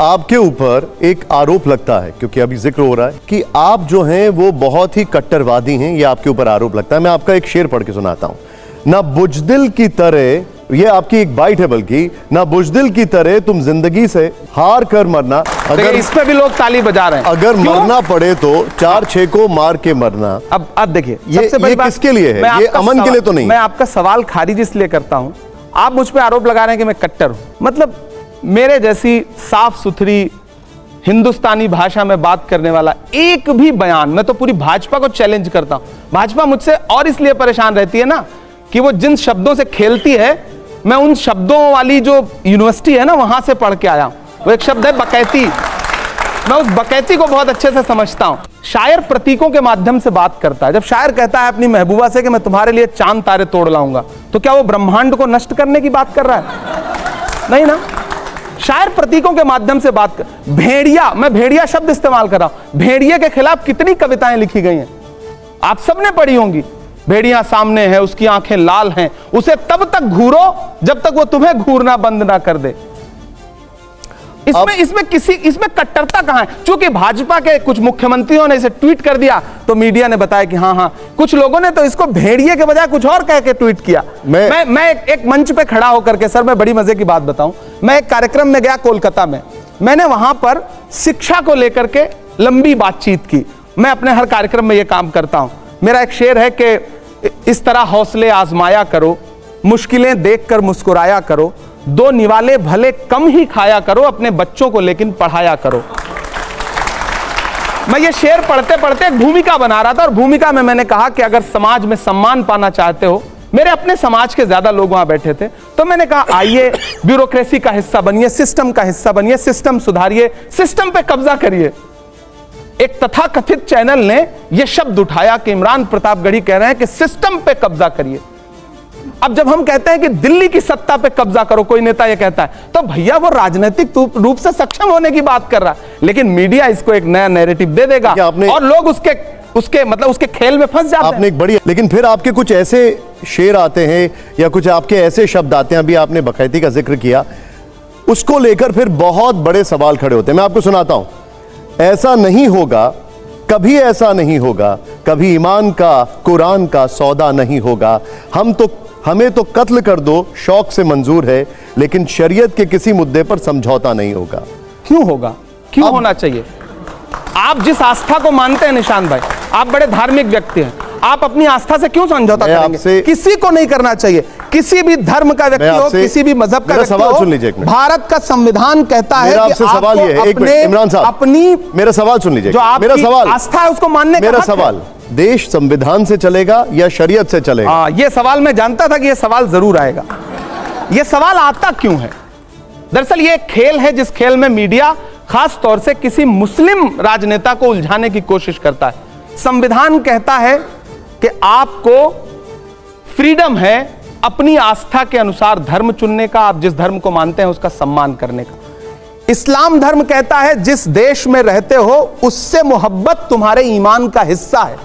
आपके ऊपर एक आरोप लगता है, क्योंकि अभी जिक्र हो रहा है कि आप जो हैं वो बहुत ही कट्टरवादी हैं, ये आपके ऊपर आरोप लगता है। मैं आपका एक शेर पढ़ के सुनाता हूं। ना बुजदिल की तरह, ये आपकी एक बाइट है बल्कि, ना बुजदिल की तरह तुम जिंदगी से हार कर मरना। अगर इस पे भी लोग ताली बजा रहे हैं। अगर मरना पड़े तो 4-6 को मार के मरना। अब देखिए, ये किसके लिए है? ये अमन के लिए तो नहीं। मैं आपका सवाल खारिज इसलिए करता हूं, आप मुझ पे आरोप लगा रहे हैं कि मैं कट्टर हूं। मतलब मेरे जैसी साफ सुथरी हिंदुस्तानी भाषा में बात करने वाला एक भी बयान, मैं तो पूरी भाजपा को चैलेंज करता हूं। भाजपा मुझसे और इसलिए परेशान रहती है ना कि वो जिन शब्दों से खेलती है, मैं उन शब्दों वाली जो यूनिवर्सिटी है ना वहां से पढ़ के आया हूं। वो एक शब्द है बकैती, मैं उस बकैती को बहुत अच्छे से समझता हूं। शायर प्रतीकों के माध्यम से बात करता है। जब शायर कहता है अपनी महबूबा से कि मैं तुम्हारे लिए चांद तारे तोड़ लाऊंगा, तो क्या वो ब्रह्मांड को नष्ट करने की बात कर रहा है? नहीं ना। शायर प्रतीकों के माध्यम से बात कर। भेड़िया, मैं भेड़िया शब्द इस्तेमाल कर रहा हूं। भेड़िए के खिलाफ कितनी कविताएं लिखी गई हैं, आप सबने पढ़ी होंगी। भेड़िया सामने है, उसकी आंखें लाल हैं, उसे तब तक घूरो जब तक वो तुम्हें घूरना बंद ना कर दे। इसमें कट्टरता कहां है? चूंकि भाजपा के कुछ मुख्यमंत्रियों ने इसे ट्वीट कर दिया तो मीडिया ने बताया कि हाँ, कुछ लोगों ने तो इसको भेड़िए के बजाय कुछ और कह के ट्वीट किया। मैं एक मंच पे खड़ा होकर के, सर मैं बड़ी मजे की बात बताऊं, मैं एक कार्यक्रम में गया कोलकाता में, मैंने वहां पर शिक्षा को लेकर के लंबी बातचीत की। मैं अपने हर कार्यक्रम में यह काम करता हूं। मेरा एक शेर है कि इस तरह हौसले आजमाया करो, मुश्किलें देखकर मुस्कुराया करो, दो निवाले भले कम ही खाया करो, अपने बच्चों को लेकिन पढ़ाया करो। मैं ये शेर पढ़ते पढ़ते एक भूमिका बना रहा था, और भूमिका में मैंने कहा कि अगर समाज में सम्मान पाना चाहते हो, मेरे अपने समाज के ज्यादा लोग वहां बैठे थे, तो मैंने कहा आइए ब्यूरोक्रेसी का हिस्सा बनिए, सिस्टम का हिस्सा बनिए, सिस्टम सुधारिए, सिस्टम पे कब्जा करिए। एक तथाकथित चैनल ने यह शब्द उठाया कि इमरान प्रतापगढ़ी कह रहे हैं कि सिस्टम पे कब्जा करिए। अब जब हम कहते हैं कि दिल्ली की सत्ता पे कब्जा करो, कोई नेता ये कहता है, तो भैया वो राजनीतिक रूप से सक्षम होने की बात कर रहा है, लेकिन मीडिया इसको एक नया नैरेटिव दे देगा और लोग उसके खेल में फंस जाते हैं। आपने एक बड़ी, लेकिन फिर आपके कुछ ऐसे शेर आते हैं या कुछ आपके ऐसे शब्द आते हैं, अभी आपने बकैती का जिक्र किया, उसको लेकर फिर बहुत बड़े सवाल खड़े होते हैं। मैं आपको सुनाता हूं। ऐसा नहीं होगा, कभी ऐसा नहीं होगा, कभी ईमान का कुरान का सौदा नहीं होगा, हमें तो कत्ल कर दो शौक से मंजूर है, लेकिन शरीयत के किसी मुद्दे पर समझौता नहीं होगा। क्यों होगा? क्यों होना चाहिए? आप जिस आस्था को मानते हैं निशान भाई, आप बड़े धार्मिक व्यक्ति हैं, आप अपनी आस्था से क्यों समझौता करेंगे? किसी को नहीं करना चाहिए, किसी भी धर्म का व्यक्ति हो, किसी भी मजहब का व्यक्ति हो। सुन लीजिए, भारत का संविधान कहता है कि सवाल ये है, इमरान साहब अपनी मेरा सवाल सुन लीजिए, मेरा सवाल आस्था है उसको मानने का। मेरा सवाल, देश संविधान से चलेगा या शरीयत से चलेगा? ये सवाल मैं जानता था कि ये सवाल जरूर आएगा। ये सवाल आता क्यों है? दरअसल ये एक खेल है जिस खेल में मीडिया खास तौर से किसी मुस्लिम राजनेता को उलझाने की कोशिश करता है। संविधान कहता है कि आपको फ्रीडम है अपनी आस्था के अनुसार धर्म चुनने का, आप जिस धर्म को मानते हैं उसका सम्मान करने का। इस्लाम धर्म कहता है जिस देश में रहते हो उससे मोहब्बत तुम्हारे ईमान का हिस्सा है।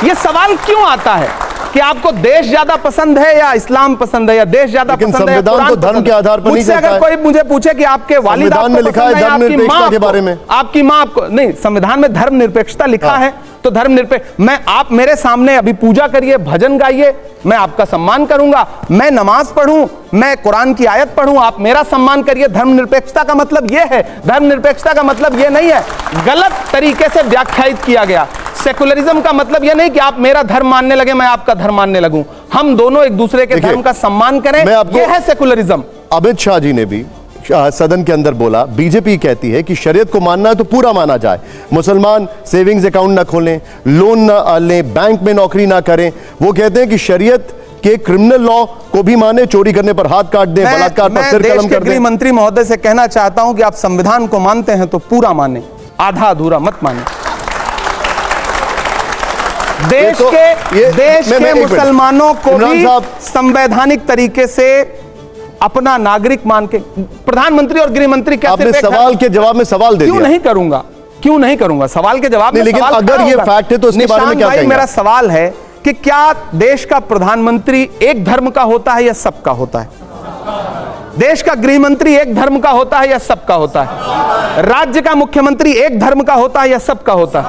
यह सवाल क्यों आता है कि आपको देश ज्यादा पसंद है या इस्लाम पसंद है, या देश ज्यादा पसंद है? संविधान तो धर्म के आधार पर नहीं कहता है। अगर कोई मुझे पूछे कि आपके वालिद आपको लिखा है धर्मनिरपेक्षता के बारे में, आपकी मां आपको नहीं, संविधान में धर्मनिरपेक्षता लिखा है, तो धर्मनिरपेक्ष आप मेरे सामने अभी पूजा करिए, भजन गाइए, मैं आपका सम्मान करूंगा। मैं नमाज पढ़ूं, मैं कुरान की आयत पढ़ूं, आप मेरा सम्मान करिए। धर्मनिरपेक्षता का मतलब यह है, धर्मनिरपेक्षता का मतलब यह नहीं है, गलत तरीके से व्याख्यायित किया गया। सेकुलरिज्म का मतलब यह नहीं कि आप मेरा धर्म मानने लगे, मैं आपका धर्म मानने लगूं। हम दोनों एक दूसरे के धर्म का सम्मान करें, यह है सेकुलरिज्म। अमित शाह जी ने भी सदन के अंदर बोला, बीजेपी कहती है कि शरीयत को मानना है तो पूरा माना जाए, मुसलमान सेविंग्स अकाउंट ना खोलें, लोन ना लें, बैंक में नौकरी ना करें। वो कहते हैं कि शरीयत के क्रिमिनल लॉ को भी माने, चोरी करने पर हाथ काट दें, बलात्कार पर सिर कलम कर दें। गृह मंत्री महोदय से कहना चाहता हूं कि आप संविधान को मानते हैं तो पूरा माने, आधा अधूरा मत माने। देश के मुसलमानों को भी संवैधानिक तरीके से अपना नागरिक मान के प्रधानमंत्री और गृह मंत्री कैसे सवाल के जवाब में सवाल दे दिया? क्यों नहीं करूंगा सवाल के जवाब में? लेकिन अगर ये फैक्ट है तो उसके बारे में क्या कहेंगे? मेरा सवाल है कि क्या देश का प्रधानमंत्री एक धर्म का होता है या सबका होता है? देश का गृह मंत्री एक धर्म का होता है या सबका होता है? राज्य का मुख्यमंत्री एक धर्म का होता है या सबका होता है?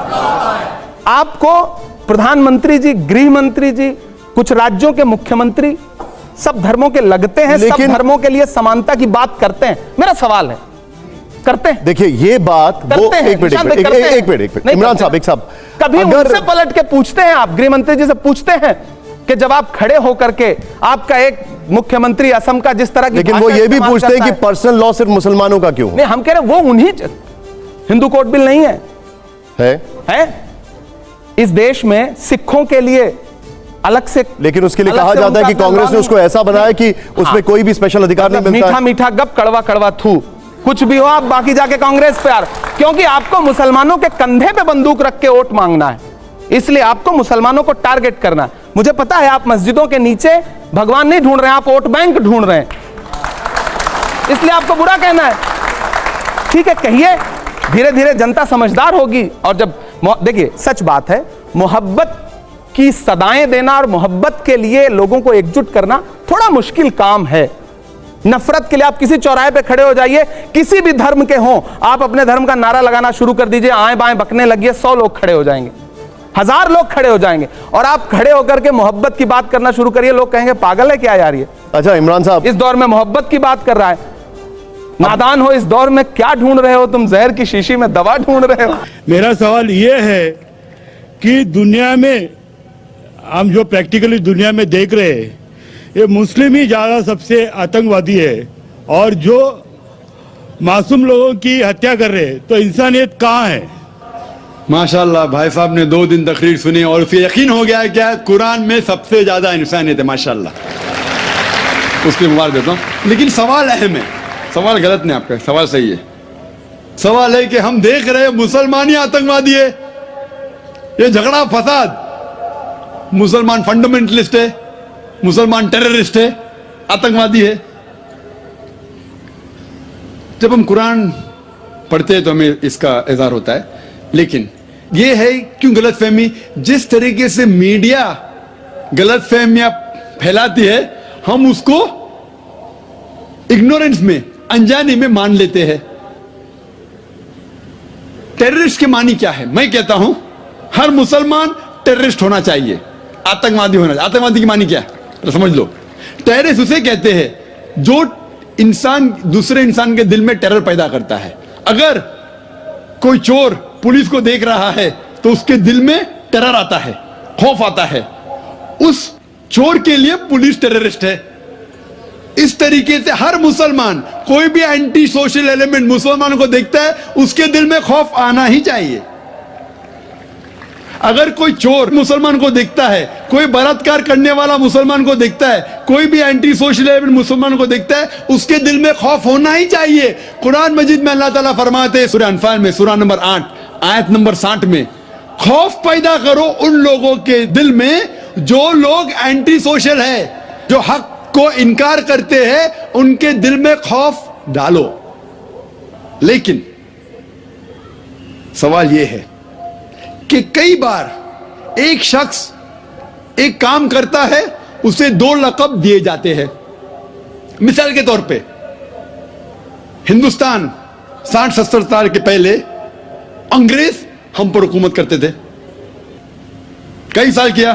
आपको प्रधानमंत्री जी, गृह मंत्री जी, कुछ राज्यों के मुख्यमंत्री सब धर्मों के लगते हैं, सब धर्मों के लिए समानता की बात करते हैं? मेरा सवाल है, करते हैं? देखिए ये बात वो एक मिनट इमरान साहब, एक साहब, कभी उनसे पलट के पूछते हैं आप, गृह मंत्री जी से पूछते हैं कि जब आप खड़े होकर के आपका एक मुख्यमंत्री असम का जिस तरह की, लेकिन वो ये भी पूछते हैं कि पर्सनल लॉ सिर्फ मुसलमानों का क्यों? नहीं, हम कह रहे हैं वो उन्हीं, हिंदू कोड बिल नहीं है इस देश में सिखों के लिए अलग से, लेकिन उसके लिए कहा जाता है कि कांग्रेस ने उसको ऐसा बनाया कि उसमें कोई भी स्पेशल अधिकार नहीं मिलता। मीठा मीठा गप, कड़वा कड़वा थू, कुछ भी हो आप बाकी जाके कांग्रेस पे यार, क्योंकि आपको मुसलमानों के कंधे पे बंदूक रख के वोट मांगना है, इसलिए आपको मुसलमानों को टारगेट करना है। मुझे पता है आप मस्जिदों के नीचे भगवान नहीं ढूंढ रहे हैं, आप वोट बैंक ढूंढ रहे हैं, इसलिए आपको बुरा कहना है। ठीक है, कहिए, धीरे धीरे जनता समझदार होगी। और जब देखिए सच बात है, मोहब्बत की सदाएं देना और मोहब्बत के लिए लोगों को एकजुट करना थोड़ा मुश्किल काम है। नफरत के लिए आप किसी चौराहे पे खड़े हो जाइए, किसी भी धर्म के हों, आप अपने धर्म का नारा लगाना शुरू कर दीजिए, आएं बाएं बकने लगिए, 100 लोग खड़े हो जाएंगे, 1000 लोग खड़े हो जाएंगे, और आप खड़े होकर के मोहब्बत की बात करना शुरू करिए, लोग कहेंगे पागल है क्या यार ये। अच्छा इमरान साहब, इस दौर में मोहब्बत की बात कर रहा है, नादान हो, इस दौर में क्या ढूंढ रहे हो तुम? जहर की शीशी में दवा ढूंढ रहे हो। मेरा सवाल यह है कि दुनिया में हम जो प्रैक्टिकली दुनिया में देख रहे हैं, ये मुस्लिम ही ज्यादा सबसे आतंकवादी है, और जो मासूम लोगों की हत्या कर रहे हैं, तो इंसानियत कहाँ है? माशाल्लाह, भाई साहब ने 2 दिन तकरीर सुनी और उसे यकीन हो गया क्या कुरान में सबसे ज्यादा इंसानियत है। माशाल्लाह, उसकी मुबारक देता हूँ। लेकिन सवाल अहम है, सवाल गलत नहीं, आपका सवाल सही है। सवाल है कि हम देख रहे हैं मुसलमान ही आतंकवादी है, ये झगड़ा फसाद, मुसलमान फंडामेंटलिस्ट है, मुसलमान टेररिस्ट है, आतंकवादी है। जब हम कुरान पढ़ते हैं तो हमें इसका इज़हार होता है, लेकिन ये है क्यों गलतफहमी, जिस तरीके से मीडिया गलतफहमियां फैलाती है, हम उसको इग्नोरेंस में, अनजाने में मान लेते हैं। टेररिस्ट के मानी क्या है? मैं कहता हूं हर मुसलमान टेररिस्ट होना चाहिए, आतंकवादी होना चाहिए। आतंकवादी की मानी क्या है तो समझ लो। टेररिस्ट उसे कहते हैं जो इंसान दूसरे इंसान के दिल में टेरर पैदा करता है। अगर कोई चोर पुलिस को देख रहा है तो उसके दिल में टेरर आता है, खौफ आता है, उस चोर के लिए पुलिस टेररिस्ट है। इस तरीके से हर मुसलमान, कोई भी एंटी सोशल एलिमेंट मुसलमानों को देखता है, उसके दिल में खौफ आना ही चाहिए। अगर कोई चोर मुसलमान को देखता है, कोई बलात्कार करने वाला मुसलमान को देखता है, कोई भी एंटी सोशल एलिमेंट मुसलमान को देखता है, उसके दिल में खौफ होना ही चाहिए। कुरान मजीद में अल्लाह ताला फरमाते हैं सूरह अनफाल में, सूरह नंबर 8 आयत नंबर 60 में, खौफ पैदा करो उन लोगों के दिल में जो लोग एंटी सोशल है, जो हक को इनकार करते हैं, उनके दिल में खौफ डालो। लेकिन सवाल यह है कि कई बार एक शख्स एक काम करता है, उसे 2 लक़ब दिए जाते हैं। मिसाल के तौर पे हिंदुस्तान 60-70 साल के पहले अंग्रेज हम पर हुकूमत करते थे, कई साल किया।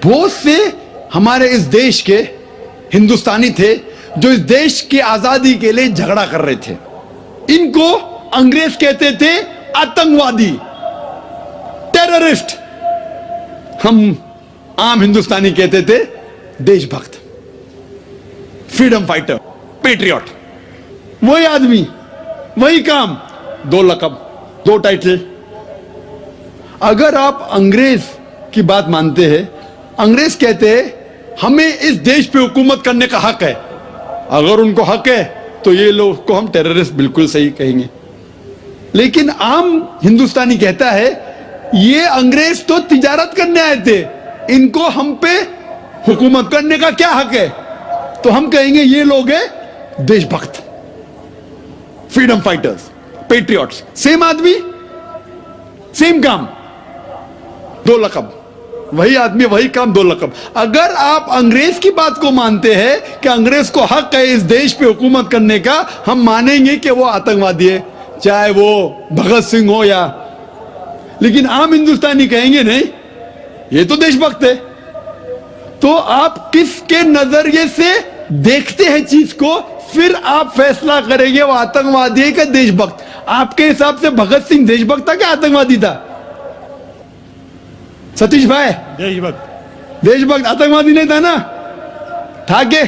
बहुत से हमारे इस देश के हिंदुस्तानी थे जो इस देश की आजादी के लिए झगड़ा कर रहे थे। इनको अंग्रेज कहते थे आतंकवादी, टेररिस्ट। हम आम हिंदुस्तानी कहते थे देशभक्त, फ्रीडम फाइटर, पेट्रियट। वही आदमी, वही काम, 2 लक़ब, 2 टाइटल। अगर आप अंग्रेज की बात मानते हैं, अंग्रेज कहते हैं हमें इस देश पे हुकूमत करने का हक है। अगर उनको हक है तो ये लोग को हम टेररिस्ट बिल्कुल सही कहेंगे। लेकिन आम हिंदुस्तानी कहता है ये अंग्रेज तो तिजारत करने आए थे, इनको हम पे हुकूमत करने का क्या हक है? तो हम कहेंगे ये लोग हैं देशभक्त, फ्रीडम फाइटर्स, पेट्रियट्स। सेम आदमी, सेम काम, 2 लक़ब, वही आदमी वही काम दो लकब। अगर आप अंग्रेज की बात को मानते हैं कि अंग्रेज को हक है इस देश पे हुकूमत करने का, हम मानेंगे कि वो आतंकवादी है, चाहे वो भगत सिंह हो या, लेकिन आम हिंदुस्तानी कहेंगे नहीं ये तो देशभक्त है। तो आप किसके नजरिए से देखते हैं चीज को, फिर आप फैसला करेंगे वो आतंकवादी है क्या देशभक्त। आपके हिसाब से भगत सिंह देशभक्त था क्या आतंकवादी था? सतीश भाई, देशभक्त आतंकवादी नहीं था ना? था के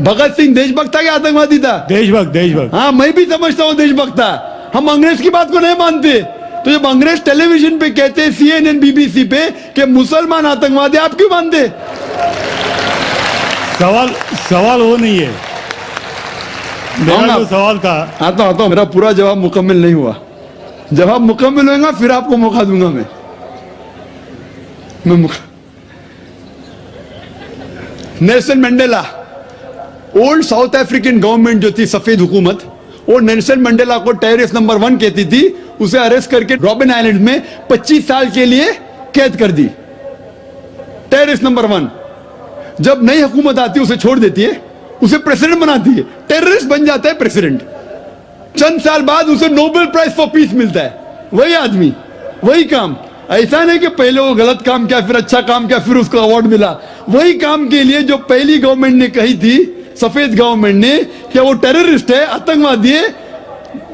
भगत सिंह देशभक्त था क्या आतंकवादी था? देशभक्त। हाँ, मैं भी समझता हूं देशभक्त था। हम अंग्रेज की बात को नहीं मानते। तो जब अंग्रेज टेलीविजन पे कहते हैं, CNN BBC पे, कि मुसलमान आतंकवादी, आप क्यों मानते? सवाल वो नहीं है। मेरा जो सवाल था, आता हूं, मेरा पूरा जवाब मुकम्मल नहीं हुआ। जवाब मुकम्मल होगा फिर आपको मौका दूंगा मैं Nelson Mandela, old south African government जो थी, सफेद हुकूमत, वो नेल्सन मंडेला को टेररिस्ट नंबर 1 कहती थी। उसे अरेस्ट करके रॉबिन आइलैंड में 25 साल के लिए कैद कर दी। Terrorist number 1। जब नई हुकूमत आती है उसे छोड़ देती है, उसे प्रेसिडेंट बनाती है, टेररिस्ट बन जाता है प्रेसिडेंट। चंद साल बाद उसे नोबेल प्राइज फॉर पीस मिलता है। वही आदमी, वही काम। ऐसा नहीं कि पहले वो गलत काम किया, फिर अच्छा काम किया, फिर उसको अवार्ड मिला। वही काम के लिए जो पहली गवर्नमेंट ने कही थी, सफेद गवर्नमेंट ने, कि वो टेररिस्ट है, आतंकवादी है,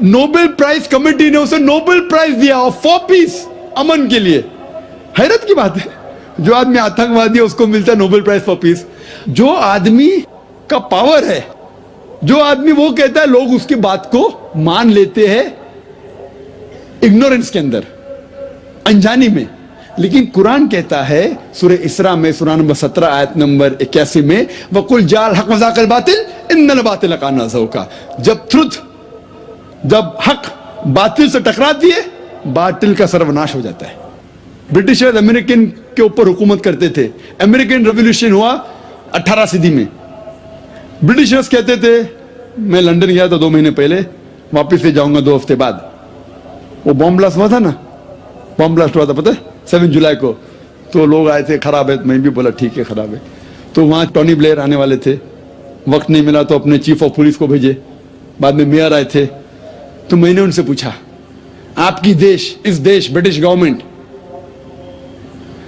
नोबेल प्राइज कमेटी ने उसे नोबेल प्राइज दिया फॉर पीस, अमन के लिए। हैरत की बात है, जो आदमी आतंकवादी है उसको मिलता है नोबेल प्राइज फॉर पीस। जो आदमी का पावर है, जो आदमी वो कहता है, लोग उसकी बात को मान लेते हैं इग्नोरेंस के अंदर, अनजानी में। लेकिन कुरान कहता है सूरह इसरा में, सूरह नंबर 17 आयत नंबर 81 में, वकुल जाल हक मजाकल बातिल इन्नल बातिल काना ज़ौका। जब हक बातिल से टकराती है, बातिल का सर्वनाश हो जाता है। ब्रिटिशर्स अमेरिकन के ऊपर हुकूमत करते थे। अमेरिकन रेवोल्यूशन हुआ 18 सदी में। ब्रिटिशर्स कहते थे, मैं लंदन गया था 2 महीने पहले, वापिस से जाऊंगा 2 हफ्ते बाद। वो बॉम्ब ब्लास्ट हुआ था ना, बॉम्ब ब्लास्ट हुआ था, पता है, 7 जुलाई को। तो लोग आए थे, खराब है। मैं भी बोला ठीक है खराब है। तो वहां टोनी ब्लेयर आने वाले थे, वक्त नहीं मिला तो अपने चीफ ऑफ पुलिस को भेजे। बाद में मेयर आए थे। तो मैंने उनसे पूछा, आपकी इस देश ब्रिटिश गवर्नमेंट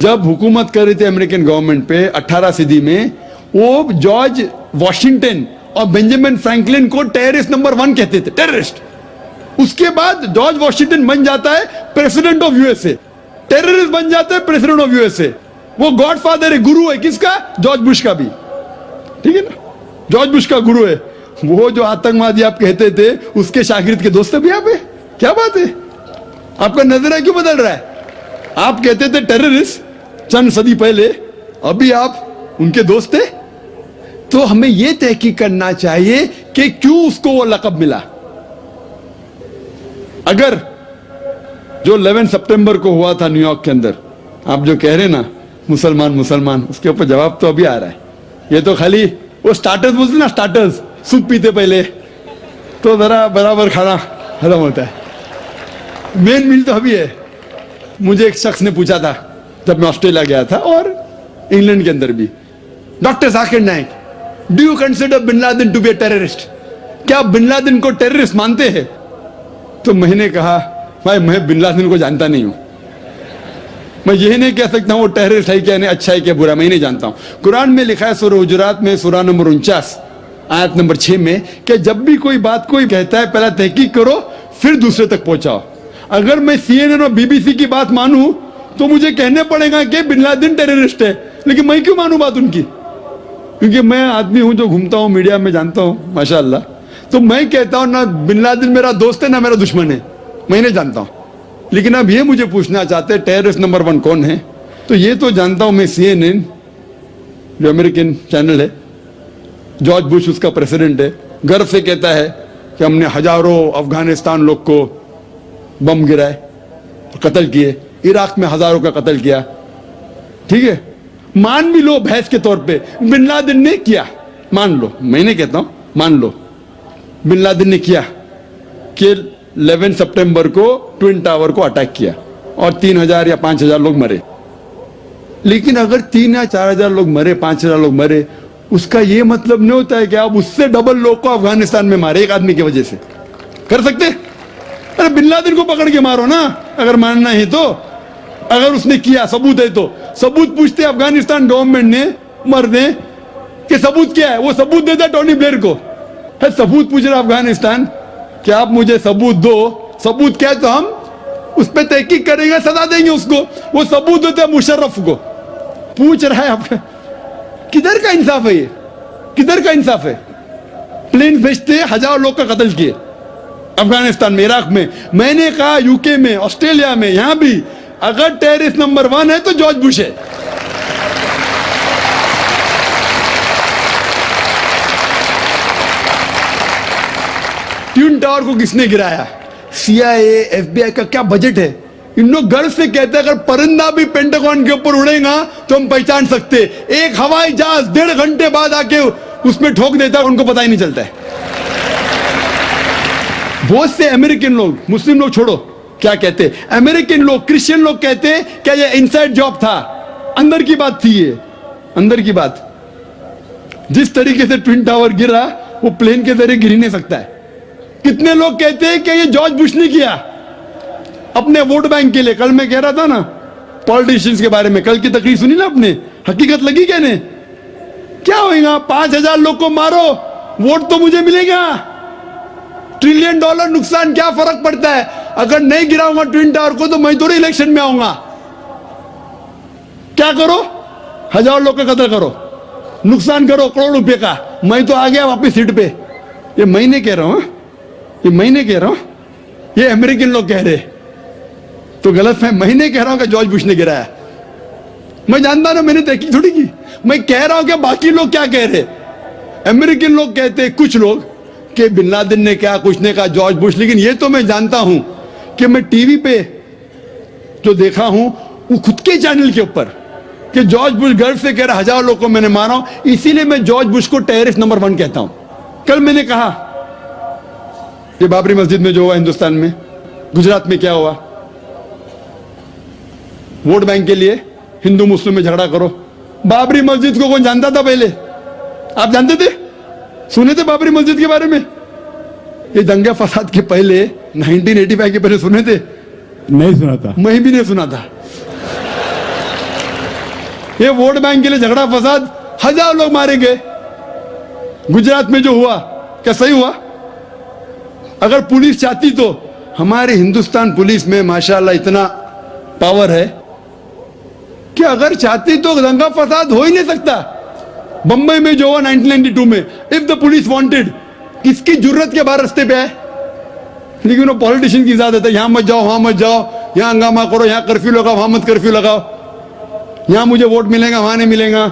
जब हुकूमत कर रही थी अमेरिकन गवर्नमेंट पे 18 सदी में, वो जॉर्ज वॉशिंगटन और बेंजामिन फ्रैंकलिन को टेररिस्ट नंबर 1 कहते थे, टेररिस्ट। उसके बाद जॉर्ज वॉशिंगटन बन जाता है प्रेसिडेंट ऑफ यूएसए, टेररिस्ट बन जाता है प्रेसिडेंट ऑफ यूएसए। वो गॉडफादर है, गुरु है किसका? जॉर्ज बुश का भी, ठीक है ना, जॉर्ज बुश का गुरु है। वो जो आतंकवादी आप कहते थे, उसके शागिर्द के दोस्त भी आप है। क्या बात है, आपका नजरिया क्यों बदल रहा है? आप कहते थे टेररिस्ट चंद सदी पहले, अभी आप उनके दोस्त थे। तो हमें यह तहकीक करना चाहिए कि क्यों उसको वो लक़ब मिला। अगर जो 11 सितंबर को हुआ था न्यूयॉर्क के अंदर, आप जो कह रहे ना मुसलमान, उसके ऊपर जवाब तो अभी आ रहा है। ये तो खाली वो स्टार्टर्स बोलते ना, स्टार्टर्स, सूप पीते पहले तो जरा बराबर खाना हजम होता है। मेन मील तो अभी है। मुझे एक शख्स ने पूछा था जब मैं ऑस्ट्रेलिया गया था, और इंग्लैंड के अंदर भी, doctor Zakir Naik, do you consider bin Laden to be a terrorist? क्या आप बिन लादेन को टेररिस्ट मानते हैं? तो मैंने कहा, भाई मैं बिन लादेन को जानता नहीं हूं, मैं यही नहीं कह सकता हूं वो टेररिस्ट है क्या नहीं, अच्छा है क्या बुरा, मैं नहीं जानता हूं। कुरान में लिखा है सूरह हुजुरात में, सूरह नंबर 49 आयत नंबर 6 में, कि जब भी कोई बात कोई कहता है पहला तहकीक करो फिर दूसरे तक पहुंचाओ। अगर मैं CNN और BBC की बात मानूं तो मुझे कहने पड़ेगा कि बिन लादेन टेररिस्ट है, लेकिन मैं क्यों मानूं बात उनकी? क्योंकि मैं आदमी हूं जो घूमता हूं मीडिया में, जानता हूं माशाअल्लाह। तो मैं कहता हूं ना बिन लादेन मेरा दोस्त है ना मेरा दुश्मन है, मैं नहीं जानता हूं। लेकिन अब ये मुझे पूछना चाहते हैं टेररिस्ट नंबर 1 कौन है, तो ये तो जानता हूं मैं, CNN जो अमेरिकन चैनल है, जॉर्ज बुश उसका प्रेसिडेंट है, गर्व से कहता है कि हमने हजारों अफगानिस्तान लोग को बम गिराए, कत्ल किए, इराक में हजारों का कत्ल किया। ठीक है, मान भी लो बहस के तौर पे बिन लादेन ने किया, मान लो, मैं नहीं कहता हूं, मान लो बिन लादेन ने किया कि 11 सितंबर को ट्विन टावर को अटैक किया और 3000 या 5000 लोग मरे। लेकिन अगर 3 या 4 हजार लोग मरे, 5 हजार लोग मरे, उसका यह मतलब नहीं होता है कि आप उससे डबल लोग को अफगानिस्तान में मारे एक आदमी की वजह से। कर सकते? अरे बिन लादेन को पकड़ के मारो ना, अगर मानना है तो। अगर उसने किया, सबूत है तो सबूत पूछते अफगानिस्तान गवर्नमेंट ने, मर दे कि सबूत क्या है, वो सबूत देता टोनी ब्लेयर को। है सबूत पूछ रहा अफगानिस्तान कि आप मुझे सबूत दो, सबूत क्या है तो हम उस पर तहकीक करेंगे, सजा देंगे उसको। वो सबूत देते हैं मुशर्रफ को। पूछ रहा है आपका, किधर का इंसाफ है ये? किधर का इंसाफ है? प्लेन भेजते हजारों लोग का कत्ल किए अफगानिस्तान में, इराक में। मैंने कहा यूके में, ऑस्ट्रेलिया में, यहां भी अगर टेररिस्ट नंबर 1 है तो जॉर्ज बुश है। ट्विन टावर को किसने गिराया? CIA, FBI का क्या बजट है? इन लोग गर्व से कहते हैं अगर परिंदा भी पेंटागन के ऊपर उड़ेगा तो हम पहचान सकते। एक हवाई जहाज 1.5 घंटे बाद आके उसमें ठोक देता है, उनको पता ही नहीं चलता है। बहुत से अमेरिकन लोग, मुस्लिम लोग छोड़ो, क्या कहते, अमेरिकन लोग, क्रिश्चियन लोग कहते क्या ये इनसाइड जॉब था, अंदर की बात थी, ये अंदर की बात। जिस तरीके से ट्विन टावर गिरा वो प्लेन के जरिए गिर ही नहीं सकता है। कितने लोग कहते हैं कि ये जॉर्ज बुश ने किया अपने वोट बैंक के लिए। कल मैं कह रहा था ना पॉलिटिशियंस के बारे में, कल की तकरीर सुनी ना आपने, हकीकत लगी क्या ने? क्या होगा? 5,000 लोग को मारो, वोट तो मुझे मिलेगा। $1 ट्रिलियन नुकसान, क्या फर्क पड़ता है? अगर नहीं गिराऊंगा ट्विन टावर को तो मैं थोड़ी इलेक्शन में आऊंगा। क्या करो? 1000 लोग का कत्ल करो, नुकसान करो करोड़ रुपए का, मैं तो आ गया वापस सीट पे। ये मैं नहीं कह रहा हूं, ये मैं नहीं कह रहा हूं, ये अमेरिकन लोग कह रहे। तो गलत है, मैं नहीं कह रहा हूं कि जॉर्ज बुश ने गिराया। मैं जानता ना, मैंने तहकीक थोड़ी की। मैं कह रहा हूं कि बाकी लोग क्या कह रहे। अमेरिकन लोग कहते, कुछ लोग, कि बिन लादेन ने क्या, कुछ ने कहा जॉर्ज बुश। लेकिन ये तो मैं जानता हूं कि मैं टीवी पे जो देखा हूं वो खुद के चैनल के ऊपर कि जॉर्ज बुश गर्व से कह रहा 1000 लोग को मैंने मारा हूं, इसीलिए मैं जॉर्ज बुश को टेररिस्ट नंबर 1 कहता हूं। कल मैंने कहा कि बाबरी मस्जिद में जो हुआ हिंदुस्तान में, गुजरात में क्या हुआ, वोट बैंक के लिए हिंदू मुस्लिम में झगड़ा करो। बाबरी मस्जिद को कौन जानता था पहले? आप जानते थे? सुने थे बाबरी मस्जिद के बारे में? ये दंगे फसाद के पहले 1985 के पहले सुने थे? नहीं सुना था। मैं भी नहीं सुना था। ये वोट बैंक के लिए झगड़ा फसाद, 1000 लोग मारे गए। गुजरात में जो हुआ क्या सही हुआ? अगर पुलिस चाहती तो, हमारे हिंदुस्तान पुलिस में माशाल्लाह इतना पावर है कि अगर चाहती तो दंगा फसाद हो ही नहीं सकता। बंबई में जो हुआ 1992 में, इफ द पुलिस वांटेड, किसकी जरूरत के बाहर रास्ते पे है? लेकिन वो पॉलिटिशियन की इजाजत है, यहां मत जाओ, वहां मत जाओ, यहां हंगामा करो, यहां कर्फ्यू लगाओ, वहां मत कर्फ्यू लगाओ, यहां मुझे वोट मिलेगा, वहां नहीं मिलेगा।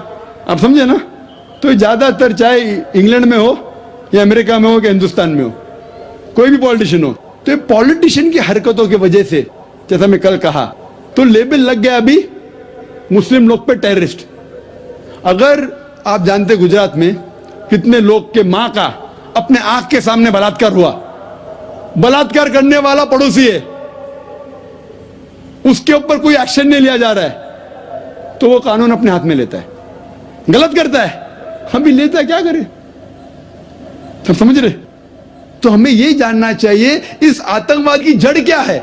आप समझे ना? तो ज्यादातर चाहे इंग्लैंड में हो या अमेरिका में हो या हिंदुस्तान में हो, कोई भी पॉलिटिशियन हो, तो ये पॉलिटिशियन की हरकतों की वजह से, जैसा मैं कल कहा, तो लेबल लग गया अभी मुस्लिम लोग पे टेररिस्ट। अगर आप जानते गुजरात में कितने लोग के मां का अपने आंख के सामने बलात्कार हुआ, बलात्कार करने वाला पड़ोसी है, उसके ऊपर कोई एक्शन नहीं लिया जा रहा है, तो वो कानून अपने हाथ में लेता है, गलत करता है, हम भी लेता है, क्या करें? सब समझ रहे? तो हमें यह जानना चाहिए इस आतंकवाद की जड़ क्या है।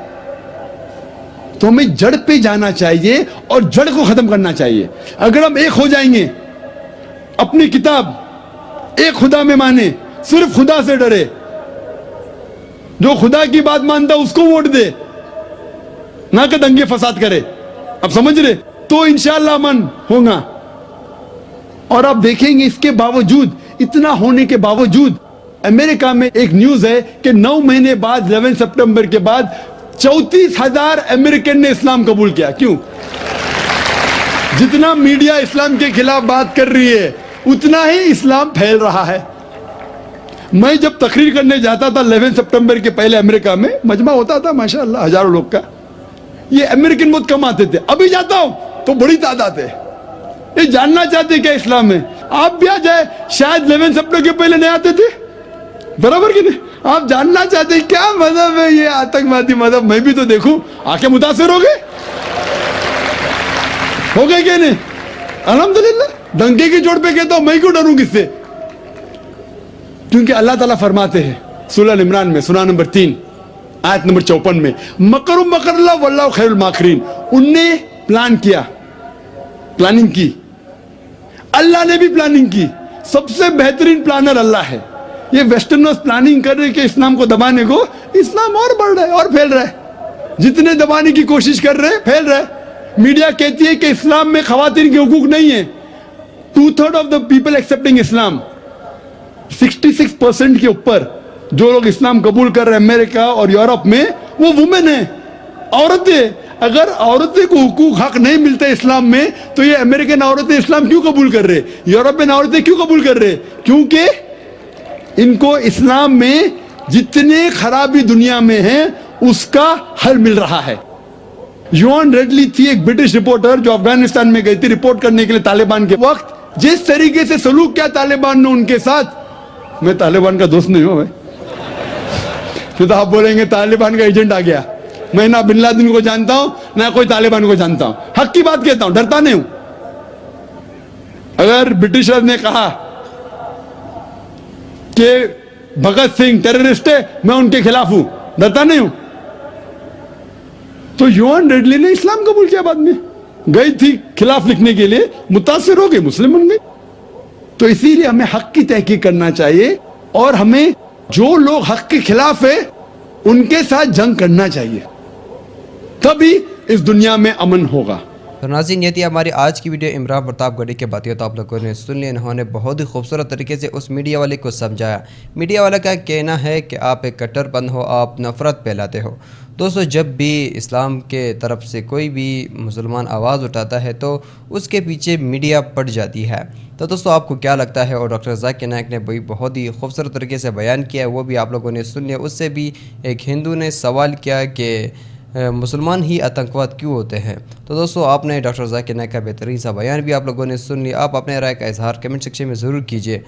तो हमें जड़ पे जाना चाहिए और जड़ को खत्म करना चाहिए। अगर हम एक हो जाएंगे, अपनी किताब एक खुदा में माने, सिर्फ खुदा से डरे, जो खुदा की बात मानता उसको वोट दे, ना कि दंगे फसाद करे। अब समझ रहे? तो इंशाअल्लाह अमन होगा। और आप देखेंगे इसके बावजूद, इतना होने के बावजूद, अमेरिका में एक न्यूज है कि 9 महीने बाद 11 सितंबर के बाद 34,000 अमेरिकन ने इस्लाम कबूल किया। क्यों? जितना मीडिया इस्लाम के खिलाफ बात कर रही है, उतना ही इस्लाम फैल रहा है। मैं जब तकरीर करने जाता था 11 सितंबर के पहले अमेरिका में, मजमा होता था माशाअल्लाह हजारों लोग का, ये अमेरिकन बहुत कम आते थे। अभी जाता हूं तो बड़ी तादाद है। ये जानना चाहते क्या इस्लाम में? आप भी आ जाए, शायद 11 सितंबर के पहले नहीं आते थे, बराबर कि नहीं? आप जानना चाहते क्या मजहब है ये आतंकवादी मजहब, मैं भी तो देखूं, आके मुतासिर हो गए। हो गए क्या नहीं? अल्हम्दुलिल्लाह। डंके की चोट पे कहता हूं मैं क्यों डरूं किससे? क्योंकि अल्लाह ताला फरमाते हैं सूरह इमरान में सूरह नंबर 3 आयत नंबर 54 में, मकरुम मकरल्लाह वल्लाहु खैरुल माकिरीन। उनने प्लान किया, प्लानिंग की, अल्लाह ने भी प्लानिंग की। सबसे बेहतरीन प्लानर अल्लाह है। ये वेस्टर्नर्स प्लानिंग कर रहे कि इस्लाम को दबाने को, इस्लाम और बढ़ रहा है और फैल रहा है। जितने दबाने की कोशिश कर रहे हैं फैल रहा है। मीडिया कहती है कि इस्लाम में खवातीन के हुकूक नहीं है। 2/3 ऑफ द पीपल एक्सेप्टिंग इस्लाम, 66% के ऊपर जो लोग इस्लाम कबूल कर रहे हैं अमेरिका और यूरोप में, वो वुमेन है, औरतें। अगर औरतें को हुकूक हक नहीं मिलते इस्लाम में, तो ये अमेरिकन औरतें इस्लाम क्यों कबूल कर रहे, यूरोपियन औरतें क्यों कबूल कर रहे? क्योंकि इनको इस्लाम में जितने खराबी दुनिया में है उसका हल मिल रहा है। योन रेडली थी एक ब्रिटिश रिपोर्टर जो अफगानिस्तान में गई थी रिपोर्ट करने के लिए तालिबान के वक्त। जिस तरीके से सलूक किया तालिबान ने उनके साथ, मैं तालिबान का दोस्त नहीं हूं भाई, फिर तो आप बोलेंगे तालिबान का एजेंट आ गया। मैं ना बिन लादेन को जानता हूं ना कोई तालिबान को जानता हूं, हक की बात कहता हूं, डरता नहीं हूं। अगर ब्रिटिशर्स ने कहा कि भगत सिंह टेररिस्ट है, मैं उनके खिलाफ हूं, डरता नहीं हूं। तो योन रेडली ने इस्लाम कबूल किया, बाद में गई थी खिलाफ लिखने के लिए, मुतासिर हो गई, मुस्लिम बन गई। तो इसीलिए हमें हक की तहकीक करना चाहिए और हमें जो लोग हक के खिलाफ है उनके साथ जंग करना चाहिए, तभी इस दुनिया में अमन होगा। तो नाज़रीन, ये थी हमारी आज की वीडियो इमरान प्रतापगढ़ी के बातें तो आप लोगों ने सुन लिया। इन्होंने बहुत ही खूबसूरत तरीके से उस मीडिया वाले को समझाया। मीडिया वाला का कहना है कि आप एक कट्टरपंथ हो, आप नफ़रत फैलाते हो। दोस्तों, जब भी इस्लाम के तरफ से कोई भी मुसलमान आवाज़ उठाता है तो उसके पीछे मीडिया पड़ जाती है। तो दोस्तों, आपको क्या लगता है? और डॉक्टर जाकिर नाइक ने भी बहुत ही खूबसूरत तरीके से बयान किया है, वो भी आप लोगों ने सुन लिया। उससे भी एक हिंदू ने सवाल किया कि मुसलमान ही आतंकवाद क्यों होते हैं। तो दोस्तों, आपने डॉक्टर जाकिर नाइक का बेहतरीन सा बयान भी आप लोगों ने सुन लिया। आप अपने राय का इजहार कमेंट सेक्शन में ज़रूर कीजिए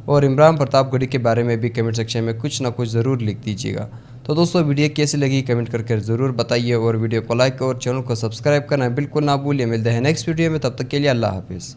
और इमरान प्रतापगढ़ी के बारे में भी कमेंट सेक्शन में कुछ ना कुछ ज़रूर लिख दीजिएगा। तो दोस्तों, वीडियो कैसी लगी कमेंट करके ज़रूर बताइए और वीडियो को लाइक और चैनल को सब्सक्राइब करना बिल्कुल ना भूलिए। मिलते हैं नेक्स्ट वीडियो में, तब तक के लिए अल्लाह हाफिज़।